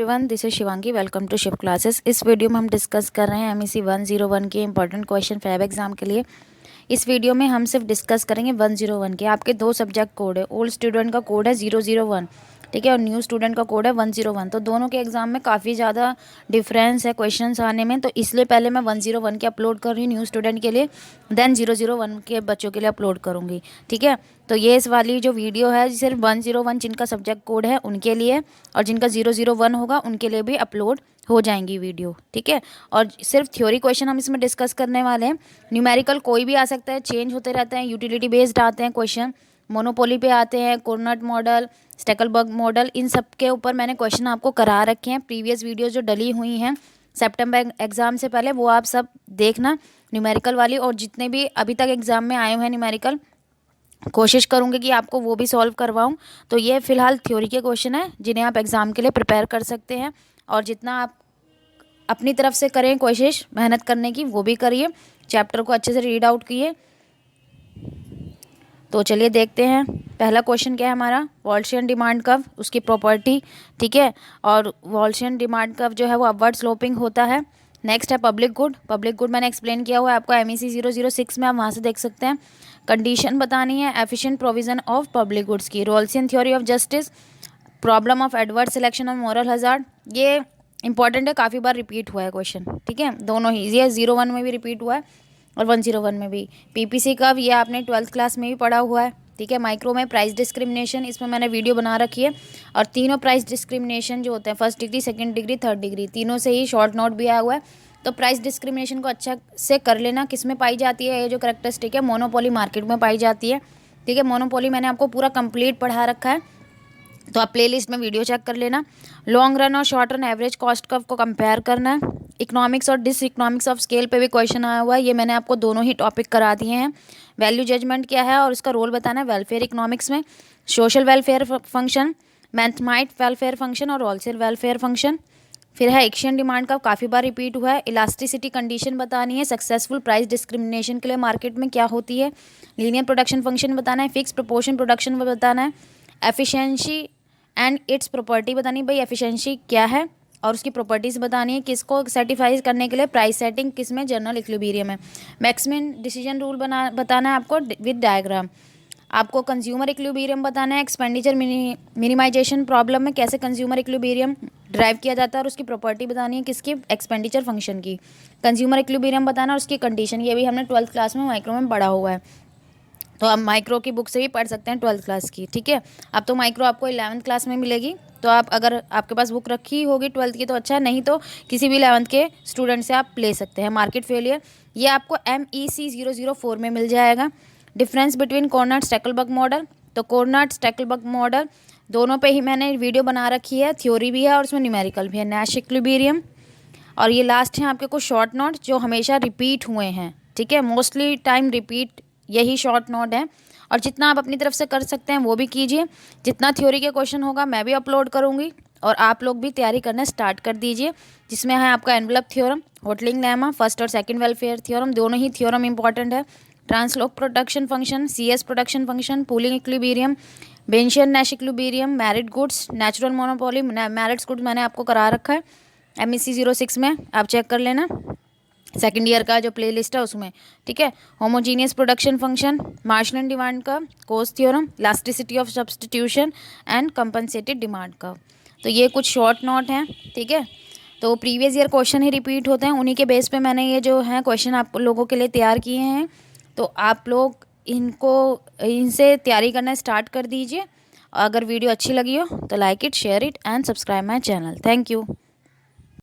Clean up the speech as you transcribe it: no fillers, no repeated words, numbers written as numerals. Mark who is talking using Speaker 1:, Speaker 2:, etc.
Speaker 1: Everyone, this is Shivangi. Welcome to Shiv classes. इस video में हम डिस्कस कर रहे हैं MEC 101 के इंपॉर्टेंट क्वेश्चन फैब एग्जाम के लिए। इस वीडियो में हम सिर्फ डिस्कस करेंगे 101 के। आपके दो सब्जेक्ट कोड है, ओल्ड स्टूडेंट का कोड है 001, ठीक है, और न्यू स्टूडेंट का कोड है 101। तो दोनों के एग्जाम में काफ़ी ज़्यादा डिफरेंस है क्वेश्चंस आने में, तो इसलिए पहले मैं 101 के अपलोड कर रही हूँ न्यू स्टूडेंट के लिए, देन 001 के बच्चों के लिए अपलोड करूँगी, ठीक है। तो ये इस वाली जो वीडियो है सिर्फ 101 जिनका सब्जेक्ट कोड है उनके लिए, और जिनका 001 होगा उनके लिए भी अपलोड हो जाएंगी वीडियो, ठीक है। और सिर्फ थ्योरी क्वेश्चन हम इसमें डिस्कस करने वाले हैं। न्यूमेरिकल कोई भी आ सकता है, चेंज होते रहते हैं, यूटिलिटी बेस्ड आते हैं क्वेश्चन, मोनोपोली पे आते हैं, कोर्नट मॉडल, स्टेकलबर्ग मॉडल, इन सब के ऊपर मैंने क्वेश्चन आपको करा रखे हैं। प्रीवियस वीडियो जो डली हुई हैं सितंबर एग्जाम से पहले, वो आप सब देखना न्यूमेरिकल वाली, और जितने भी अभी तक एग्जाम में आए हुए हैं न्यूमेरिकल कोशिश करूँगी कि आपको वो भी सॉल्व करवाऊँ। तो ये फिलहाल थ्योरी के क्वेश्चन है जिन्हें आप एग्ज़ाम के लिए प्रिपेयर कर सकते हैं, और जितना आप अपनी तरफ से करें कोशिश मेहनत करने की वो भी करिए, चैप्टर को अच्छे से रीड आउट किए। तो चलिए देखते हैं पहला क्वेश्चन क्या है हमारा, वॉल्शियन डिमांड कर्व, उसकी प्रॉपर्टी, ठीक है। और वॉल्शियन डिमांड कर्व जो है वो अपवर्ड स्लोपिंग होता है। नेक्स्ट है पब्लिक गुड। पब्लिक गुड मैंने एक्सप्लेन किया हुआ है आपको MEC 006 में, आप वहाँ से देख सकते हैं। कंडीशन बतानी है efficient provision of public goods की, Rawlsian theory of justice, problem of adverse selection of moral hazard. ये इंपॉर्टेंट है, काफ़ी बार रिपीट हुआ है क्वेश्चन, ठीक है, दोनों ही, ये 01 में भी रिपीट हुआ है और 101 में भी। PPC कर्व ये आपने 12th क्लास में भी पढ़ा हुआ है, ठीक है। माइक्रो में प्राइस डिस्क्रिमिनेशन, इसमें मैंने वीडियो बना रखी है, और तीनों प्राइस डिस्क्रिमिनेशन जो होते हैं, first degree, second degree, third degree, तीनों से ही शॉर्ट नोट भी आया हुआ है। तो प्राइस डिस्क्रिमिनेशन को अच्छा से कर लेना। किस में पाई जाती है ये जो करेक्टरिस्टिक है, मोनोपोली मार्केट में पाई जाती है, ठीक है। मोनोपोली मैंने आपको पूरा कंप्लीट पढ़ा रखा है, तो आप प्लेलिस्ट में वीडियो चेक कर लेना। लॉन्ग रन और short run average cost curve को कंपेयर करना है। इकोनॉमिक्स और डिस इकोनॉमिक्स ऑफ स्केल पे भी क्वेश्चन आया हुआ है, ये मैंने आपको दोनों ही टॉपिक करा दिए हैं। वैल्यू जजमेंट क्या है और उसका रोल बताना है वेलफेयर इकोनॉमिक्स में। सोशल वेलफेयर फंक्शन, मैथमाइट वेलफेयर फंक्शन और होलसेल वेलफेयर फंक्शन। फिर है एक्शन डिमांड का, काफ़ी बार रिपीट हुआ है। इलास्टिसिटी कंडीशन बतानी है, सक्सेसफुल प्राइस डिस्क्रिमिनेशन के लिए मार्केट में क्या होती है। लीनियर प्रोडक्शन फंक्शन बताना है, फिक्स प्रोपोर्शन प्रोडक्शन बताना है, एफिशिएंसी एंड इट्स प्रॉपर्टी बतानी है, भाई एफिशिएंसी क्या है और उसकी प्रॉपर्टीज़ बतानी है। किसको सर्टिफाई करने के लिए प्राइस सेटिंग किस में, जनरल इक्विलिब्रियम है। मैक्सिमम डिसीजन रूल बताना है आपको विद डायग्राम। आपको कंज्यूमर इक्विलिब्रियम बताना है, एक्सपेंडिचर मिनिमाइजेशन प्रॉब्लम में कैसे कंज्यूमर इक्विलिब्रियम ड्राइव किया जाता है, और उसकी प्रॉपर्टी बतानी है किसकी, एक्सपेंडिचर फंक्शन की। कंज्यूमर इक्विलिब्रियम बताना और उसकी कंडीशन, ये भी हमने 12th क्लास में माइक्रो में पढ़ा हुआ है, तो आप माइक्रो की बुक से भी पढ़ सकते हैं 12th क्लास की, ठीक है। अब तो माइक्रो आपको 11th क्लास में मिलेगी, तो आप अगर आपके पास बुक रखी होगी 12th की तो अच्छा, नहीं तो किसी भी 11th के स्टूडेंट से आप ले सकते हैं। मार्केट फेलियर ये आपको MEC 004 में मिल जाएगा। डिफरेंस बिटवीन कोर्नट स्टेकलबर्ग मॉडल, तो कोर्नट स्टेकलबर्ग मॉडल दोनों पे ही मैंने वीडियो बना रखी है, थ्योरी भी है और उसमें न्यूमेरिकल भी है। नैश इक्विलिब्रियम, और ये लास्ट है आपके कुछ शॉर्ट नोट जो हमेशा रिपीट हुए हैं, ठीक है, मोस्टली टाइम रिपीट यही शॉर्ट नोट है, और जितना आप अपनी तरफ से कर सकते हैं वो भी कीजिए। जितना थ्योरी के क्वेश्चन होगा मैं भी अपलोड करूँगी, और आप लोग भी तैयारी करना स्टार्ट कर दीजिए, जिसमें है आपका envelope theorem, Hotelling lemma, first और सेकंड वेलफेयर थ्योरम, दोनों ही थ्योरम इंपॉर्टेंट है। Translog production function, CS production function, pooling equilibrium, Bayesian Nash equilibrium, merit goods, natural monopoly, merits goods मैंने आपको करा रखा है MEC 06 में, आप चेक कर लेना सेकेंड ईयर का जो प्लेलिस्ट है उसमें, ठीक है। Homogeneous production function, Marshallian demand का, cost theorem, elasticity of substitution and compensated demand का। तो ये कुछ शॉर्ट नोट हैं, ठीक है। तो प्रीवियस ईयर क्वेश्चन ही रिपीट होते हैं, उन्हीं के बेस पे मैंने ये जो है क्वेश्चन आप लोगों के लिए तैयार किए हैं, तो आप लोग इनसे तैयारी करना स्टार्ट कर दीजिए। अगर वीडियो अच्छी लगी हो तो like it, share it and subscribe my channel. Thank you.